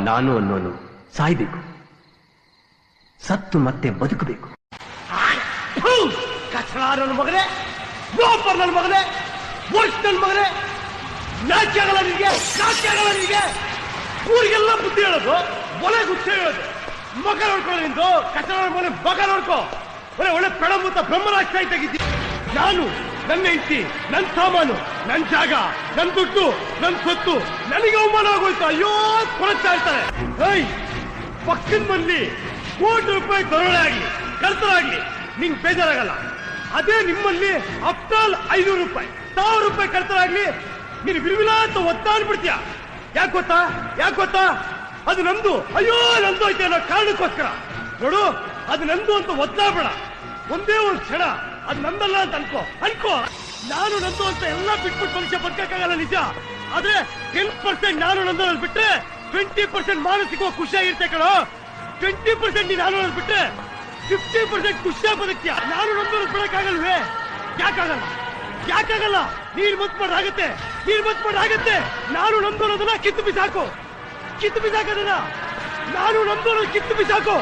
ನಾನು ಅನ್ನೋನು ಸಾಯ್ಬೇಕು, ಸತ್ತು ಮತ್ತೆ ಬದುಕಬೇಕು. ಕಚಡ ನನ್ನ ಮಗನೇ, ಗೋಪರ್ ನನ್ನ ಮಗನೇ, ವರ್ಷ ನನ್ನ ಮಗನೇ, ನಾಚೆ ಆಗಲ್ಲ ನಿನಗೆ, ನಾಚೆ ಆಗಲ್ಲ ನಿನಗೆ. ಊರಿಗೆಲ್ಲ ಬುದ್ಧಿ ಹೇಳೋದು, ಒಲೆ ಗುಚ್ಚ ಹೇಳೋದು. ಮಗ ನೋಡ್ಕೊಳ್ಳೋ ನಿಂದು, ಕಚಡ ಮನೆ ಮಗ ನೋಡ್ಕೋ. ಒಳ್ಳೆ ಪ್ರಳಂಬುತ್ತ ಬ್ರಹ್ಮರಾಕ್ಷ ತೆಗಿದ್ದಿ. ನಾನು, ನನ್ನ ಹೆಂಡತಿ, ನನ್ನ ಸಾಮಾನು, ನನ್ನ ಜಾಗ, ನನ್ನ ದುಡ್ಡು, ನನ್ನ ಸ್ವತ್ತು ನನಗೆ ಅವಮಾನ ಆಗೋಯ್ತು. ಅಯ್ಯೋ ಕೊರಗ್ತಾ ಇರ್ತಾರೆ. ಪಕ್ಕದ ಮನೇಲಿ ಕೋಟಿ ರೂಪಾಯಿ ದರೋಡೆ ಆಗ್ಲಿ, ಕರ್ತರಾಗ್ಲಿ ನಿಂಗೆ ಬೇಜಾರಾಗಲ್ಲ. ಅದೇ ನಿಮ್ಮಲ್ಲಿ ಅಪ್ಟಾಲ್ 500 ರೂಪಾಯಿ, 1000 ರೂಪಾಯಿ ಕರ್ತರಾಗ್ಲಿ ನೀನು ವಿಲ್ವಿಲ ಅಂತ ಒತ್ತಾಡ್ಬಿಡ್ತೀಯ. ಯಾಕೆ ಗೊತ್ತಾ? ಅದು ನಂದು, ಅಯ್ಯೋ ನಂದು ಐತೆ ಅನ್ನೋ ಕಾರಣಕ್ಕೋಸ್ಕರ. ನೋಡು, ಅದು ನಂದು ಅಂತ ಒತ್ತಾಡ್ಬೇಡ. ಒಂದೇ ಒಂದು ಕ್ಷಣ ಅದು ನಂದಲ್ಲ ಅಂತ ಅನ್ಕೋ. ನಾನು ನಂದು ಅಂತ ಎಲ್ಲ ಬಿಟ್ಬಿಟ್ಟು ಮನುಷ್ಯ ಬದುಕಕ್ಕಾಗಲ್ಲ ನಿಜ. ಆದ್ರೆ 10% ನಾನು ನಂದು ಬಿಟ್ರೆ 20% ಮಾನಸಿಕವಾಗಿ ಖುಷಿಯಾಗಿರ್ತೆ ಕಣೋ. 20% ನೀನು ನಾನು ಬಿಟ್ರೆ 50% ಖುಷಿಯಾಗಿ ಬದುಕ್ತೀಯ. ನಾನು ನಂದು ಬಿಡಕ್ಕಾಗಲ್ವೇ? ಯಾಕಾಗಲ್ಲ? ನೀನ್ ಮತ್ ಮಾಡಾಗತ್ತೆ. ನಾನು ನಂದು ಅನ್ನೋದನ್ನ ಕಿತ್ತು ಬಿಸಾಕು. ನಾನು ನಂದು ಅನ್ನೋದು ಕಿತ್ತು ಬಿಸಾಕು.